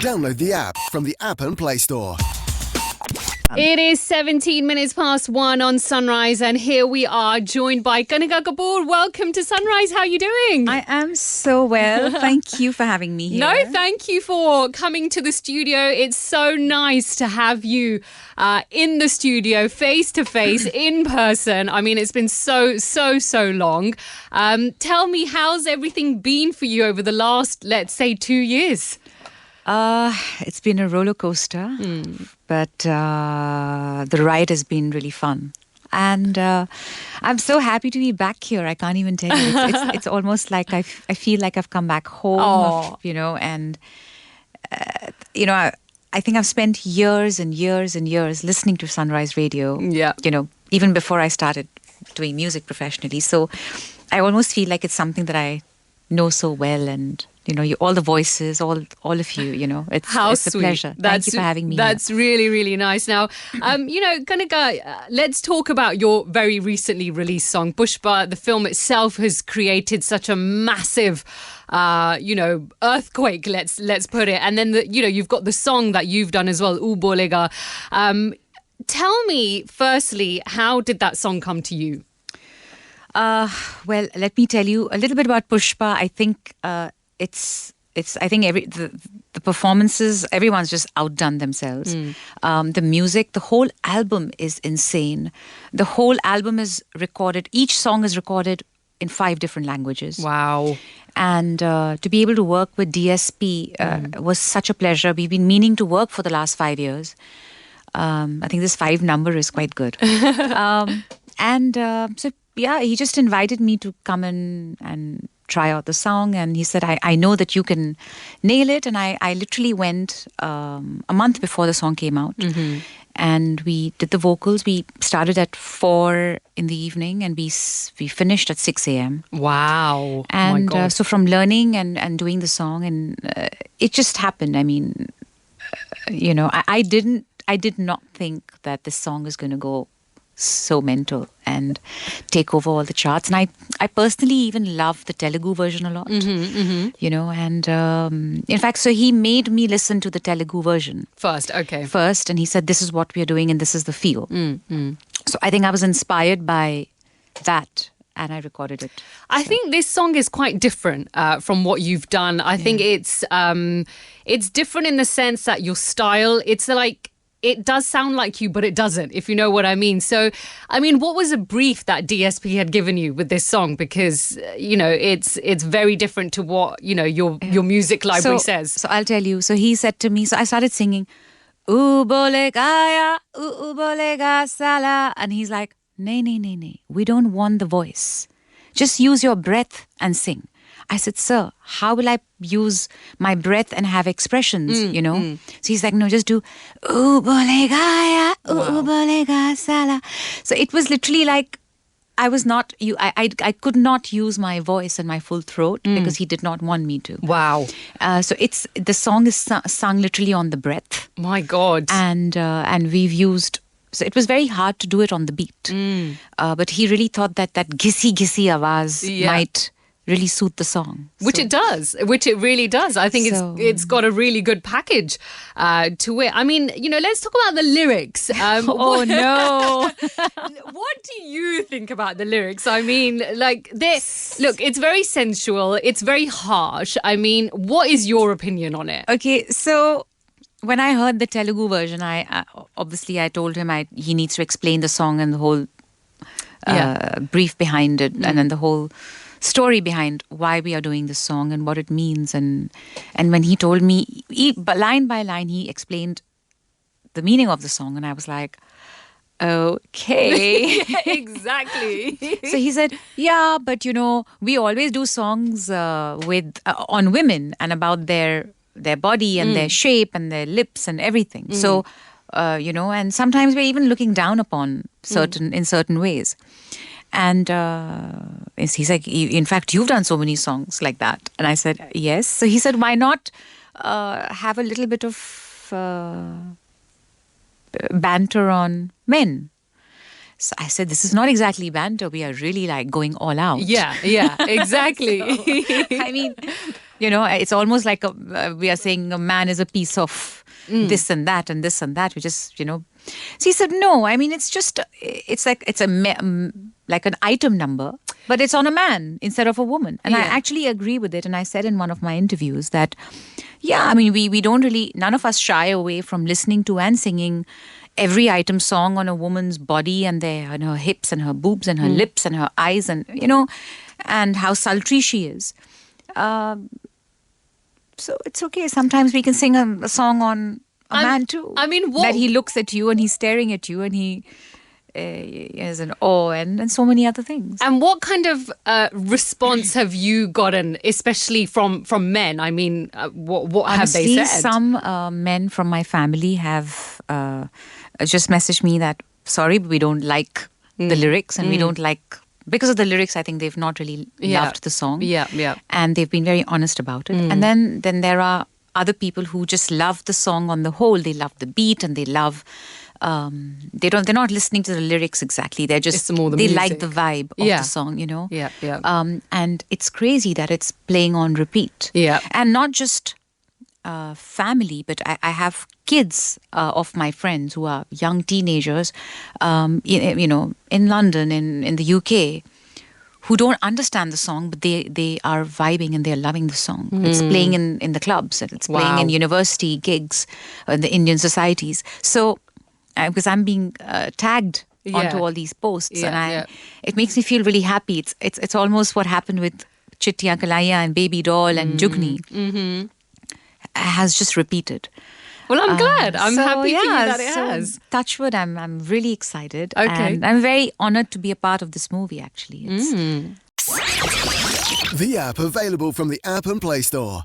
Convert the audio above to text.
Download the app from the App and Play Store. It is 17 minutes past 1 on Sunrise, and here we are joined by Kanika Kapoor. Welcome to Sunrise. How are you doing? I am so well. Thank you for having me here. No, thank you for coming to the studio. It's so nice to have you in the studio, face to face, in person. I mean, it's been so long. Tell me, how's everything been for you over the last, let's say, 2 years? It's been a roller coaster, but the ride has been really fun. And I'm so happy to be back here. I can't even tell you. It's almost like I feel like I've come back home, and I think I've spent years and years and years listening to Sunrise Radio, even before I started doing music professionally. So I almost feel like it's something that I know so well, and all the voices, all of you, it's a pleasure. Thank you for having me. That's really, really nice. Now, Kanika, let's talk about your very recently released song, Pusha. The film itself has created such a massive, earthquake, let's put it. And then, you've got the song that you've done as well, Oo Bolega. Tell me, firstly, how did that song come to you? Well, let me tell you a little bit about Pusha. I think it's I think the performances, everyone's just outdone themselves. The music, the whole album is insane. The whole album is recorded, each song is recorded in 5 different languages. Wow. And to be able to work with DSP was such a pleasure. We've been meaning to work for the last 5 years. I think this 5 number is quite good. So he just invited me to come in and try out the song, and he said, I know that you can nail it. And I literally went a month before the song came out, and we did the vocals. We started at 4 in the evening, and we finished at 6 a.m. Wow. And so from learning and doing the song, and it just happened. I mean, I did not think that this song is going to go so mental and take over all the charts. And I personally even love the Telugu version a lot, and in fact, so he made me listen to the Telugu version. First, and he said, this is what we are doing and this is the feel. So I think I was inspired by that, and I recorded it. I think this song is quite different from what you've done. I think it's different in the sense that your style, it's like, it does sound like you, but it doesn't, if you know what I mean. So, I mean, what was a brief that DSP had given you with this song? Because, it's very different to what, your music library says. So I'll tell you. So he said to me, so I started singing, Oo Bolega, Oo Bolega Sala. And he's like, nay, we don't want the voice. Just use your breath and sing. I said, sir, how will I use my breath and have expressions, So he's like, no, just do, Oo Bolega, Oo Bolega Sala. So it was literally like, I could not use my voice and my full throat because he did not want me to. Wow. So the song is sung literally on the breath. My God. And we've used... So it was very hard to do it on the beat. But he really thought that gissi awaz might really suit the song. Which it does. Which it really does. I think it's got a really good package to it. I mean, let's talk about the lyrics. Oh, no. What do you think about the lyrics? I mean, look, it's very sensual. It's very harsh. I mean, what is your opinion on it? Okay, so when I heard the Telugu version, I told him he needs to explain the song and the whole brief behind it, and then the whole story behind why we are doing this song and what it means. And when he told me, line by line, he explained the meaning of the song, and I was like, okay. Exactly. So he said, yeah, but we always do songs on women and about their body and their shape and their lips and everything. So, and sometimes we're even looking down upon in certain ways. And he's like, in fact, you've done so many songs like that. And I said, yes. So he said, why not have a little bit of banter on men? So I said, this is not exactly banter. We are really like going all out. Yeah, exactly. I mean, it's almost like we are saying a man is a piece of this and that and this and that. We just, So he said, no, I mean, it's like like an item number, but it's on a man instead of a woman. And I actually agree with it. And I said in one of my interviews that, I mean, we don't really, none of us shy away from listening to and singing every item song on a woman's body and her hips and her boobs and her lips and her eyes and, and how sultry she is. So it's okay. Sometimes we can sing a song on a man too. I mean, that he looks at you and he's staring at you and he is an awe and so many other things. And what kind of response have you gotten, especially from men? I mean, what Honestly, have they said? Some men from my family have just messaged me that, sorry, but we don't like the lyrics and we don't like... Because of the lyrics, I think they've not really loved the song. Yeah. And they've been very honest about it. And then there are other people who just love the song on the whole. They love the beat and they love... they're not listening to the lyrics exactly. They're just... It's more the they music. like the vibe of the song, Yeah. And it's crazy that it's playing on repeat. Yeah. And not just... family, but I have kids of my friends who are young teenagers, in London, in the UK, who don't understand the song, but they are vibing and they're loving the song. It's playing in the clubs and it's playing in university gigs, in the Indian societies. So, because I'm being tagged onto all these posts, and it makes me feel really happy. It's almost what happened with Chittiya Kalaiya and Baby Doll and Jugni. Mm-hmm. Has just repeated. Well, I'm glad. I'm happy for you that it has. Touchwood, I'm really excited. Okay. And I'm very honoured to be a part of this movie, actually. The app available from the App and Play Store.